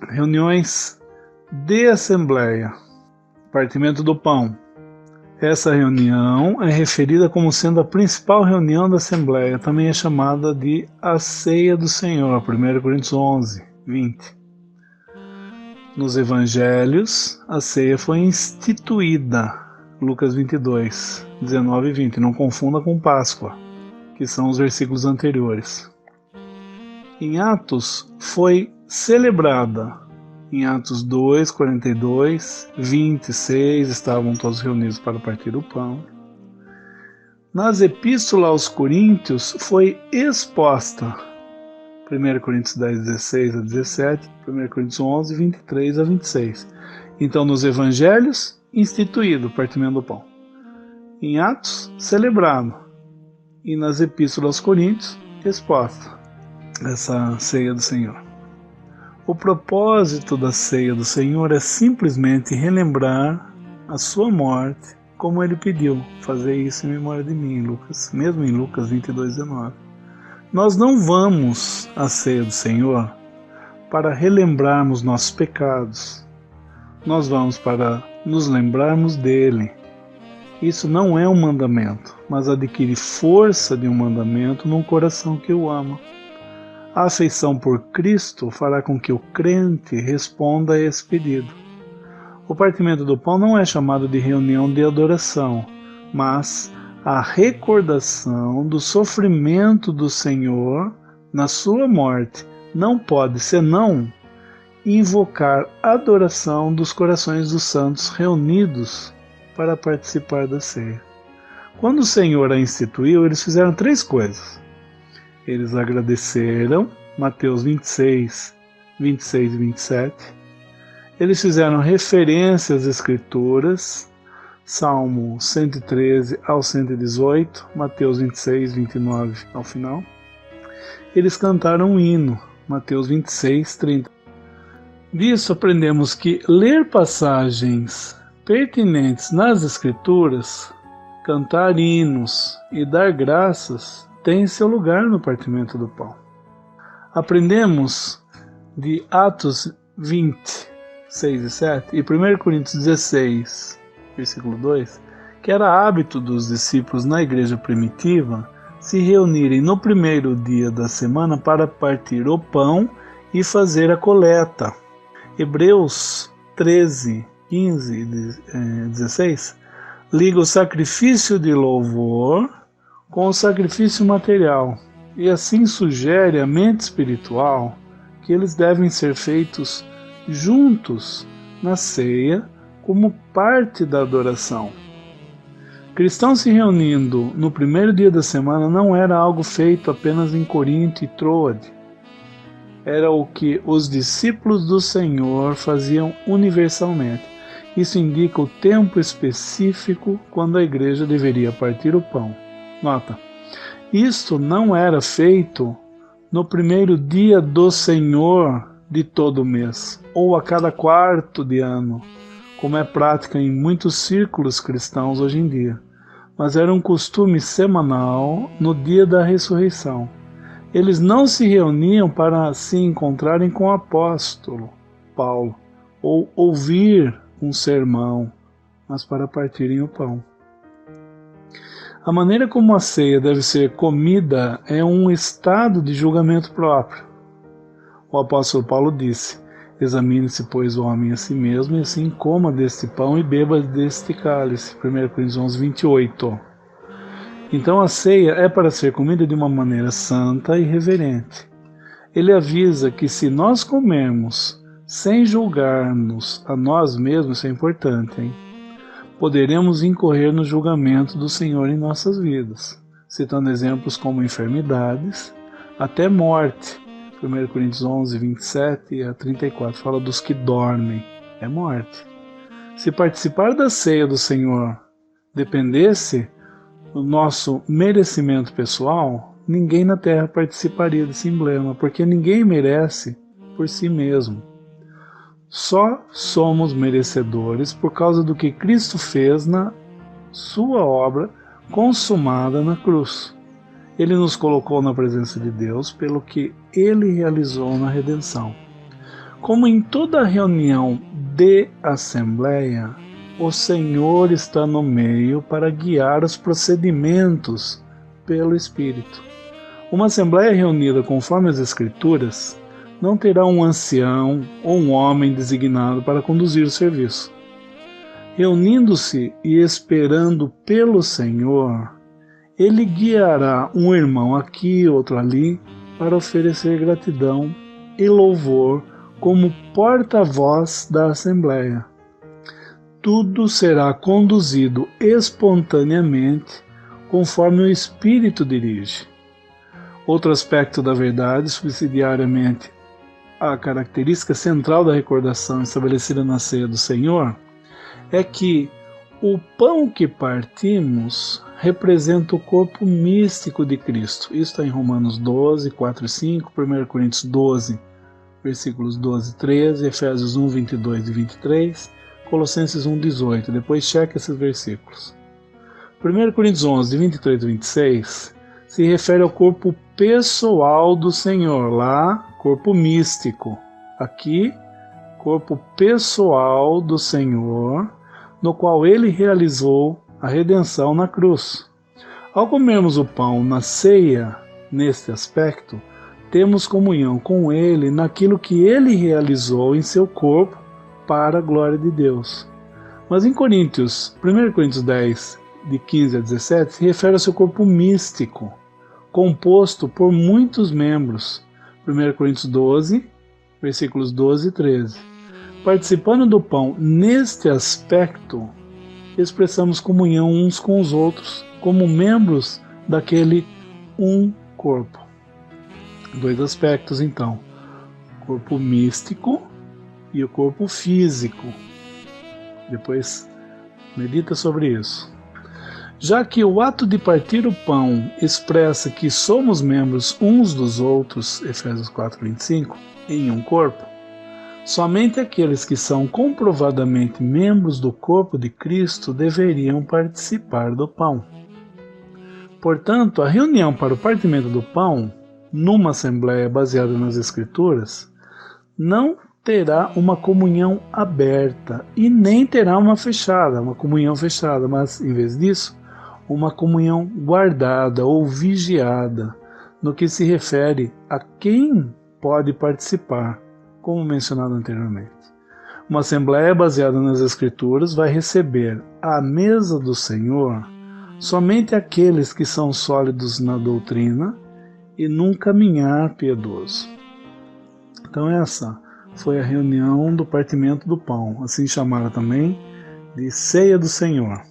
Reuniões de assembleia, partimento do pão. Essa reunião é referida como sendo a principal reunião da assembleia, também é chamada de a ceia do Senhor, 1 Coríntios 11, 20. Nos evangelhos, a ceia foi instituída, Lucas 22, 19 e 20. Não confunda com Páscoa, que são os versículos anteriores. Em Atos, foi celebrada. Em Atos 2, 42, 26, estavam todos reunidos para partir o pão. Nas epístolas aos Coríntios, foi exposta. 1 Coríntios 10, 16 a 17, 1 Coríntios 11, 23 a 26. Então, nos evangelhos, instituído o partimento do pão. Em Atos, celebrado. E nas epístolas aos Coríntios, exposta essa ceia do Senhor. O propósito da ceia do Senhor é simplesmente relembrar a sua morte, como ele pediu, fazer isso em memória de mim, Lucas, mesmo em Lucas 22, 19. Nós não vamos à ceia do Senhor para relembrarmos nossos pecados. Nós vamos para nos lembrarmos dele. Isso não é um mandamento, mas adquire força de um mandamento num coração que o ama. A afeição por Cristo fará com que o crente responda a esse pedido. O partimento do pão não é chamado de reunião de adoração, mas a recordação do sofrimento do Senhor na sua morte não pode senão invocar a adoração dos corações dos santos reunidos para participar da ceia. Quando o Senhor a instituiu, eles fizeram 3 coisas. Eles agradeceram, Mateus 26, 26 e 27. Eles fizeram referência às Escrituras, Salmo 113 ao 118, Mateus 26, 29 ao final. Eles cantaram um hino, Mateus 26, 30. Disso aprendemos que ler passagens pertinentes nas Escrituras, cantar hinos e dar graças tem seu lugar no partimento do pão. Aprendemos de Atos 20, 6 e 7 e 1 Coríntios 16, versículo 2, que era hábito dos discípulos na igreja primitiva se reunirem no primeiro dia da semana para partir o pão e fazer a coleta. Hebreus 13, 15 e 16 liga o sacrifício de louvor com o sacrifício material, e assim sugere à mente espiritual que eles devem ser feitos juntos na ceia como parte da adoração. Cristãos se reunindo no primeiro dia da semana não era algo feito apenas em Corinto e Troade. Era o que os discípulos do Senhor faziam universalmente. Isso indica o tempo específico quando a igreja deveria partir o pão. Nota, isto não era feito no primeiro dia do Senhor de todo mês, ou a cada quarto de ano, como é prática em muitos círculos cristãos hoje em dia, mas era um costume semanal no dia da ressurreição. Eles não se reuniam para se encontrarem com o apóstolo Paulo, ou ouvir um sermão, mas para partirem o pão. A maneira como a ceia deve ser comida é um estado de julgamento próprio. O apóstolo Paulo disse: examine-se, pois, o homem a si mesmo, e assim coma deste pão e beba deste cálice. 1 Coríntios 11, 28. Então a ceia é para ser comida de uma maneira santa e reverente. Ele avisa que se nós comermos sem julgar-nos a nós mesmos, isso é importante, hein? Poderemos incorrer no julgamento do Senhor em nossas vidas, citando exemplos como enfermidades, até morte. 1 Coríntios 11, 27 a 34 fala dos que dormem, é morte. Se participar da ceia do Senhor dependesse do nosso merecimento pessoal, ninguém na terra participaria desse emblema, porque ninguém merece por si mesmo. Só somos merecedores por causa do que Cristo fez na sua obra consumada na cruz. Ele nos colocou na presença de Deus pelo que Ele realizou na redenção. Como em toda reunião de assembleia, o Senhor está no meio para guiar os procedimentos pelo Espírito. Uma assembleia reunida conforme as Escrituras não terá um ancião ou um homem designado para conduzir o serviço. Reunindo-se e esperando pelo Senhor, Ele guiará um irmão aqui, outro ali, para oferecer gratidão e louvor como porta-voz da Assembleia. Tudo será conduzido espontaneamente, conforme o Espírito dirige. Outro aspecto da verdade, subsidiariamente à característica central da recordação estabelecida na ceia do Senhor, é que o pão que partimos representa o corpo místico de Cristo. Isso está em Romanos 12, 4 e 5, 1 Coríntios 12, versículos 12 e 13, Efésios 1, 22 e 23, Colossenses 1, 18. Depois cheque esses versículos. 1 Coríntios 11, 23 e 26 se refere ao corpo pessoal do Senhor. Lá, corpo místico. Aqui, corpo pessoal do Senhor, no qual Ele realizou a redenção na cruz. Ao comermos o pão na ceia, neste aspecto, temos comunhão com Ele naquilo que Ele realizou em seu corpo para a glória de Deus. Mas em 1 Coríntios 10, de 15 a 17, se refere ao seu corpo místico, composto por muitos membros. 1 Coríntios 12, versículos 12 e 13. Participando do pão neste aspecto, expressamos comunhão uns com os outros, como membros daquele um corpo. Dois aspectos, então: o corpo místico e o corpo físico. Depois medita sobre isso. Já que o ato de partir o pão expressa que somos membros uns dos outros, Efésios 4, 25, em um corpo, somente aqueles que são comprovadamente membros do corpo de Cristo deveriam participar do pão. Portanto, a reunião para o partimento do pão, numa assembleia baseada nas Escrituras, não terá uma comunhão aberta e nem terá uma comunhão fechada, mas, em vez disso, uma comunhão guardada ou vigiada, no que se refere a quem pode participar, como mencionado anteriormente. Uma assembleia baseada nas Escrituras vai receber à mesa do Senhor somente aqueles que são sólidos na doutrina e num caminhar piedoso. Então essa foi a reunião do partimento do pão, assim chamada também de ceia do Senhor.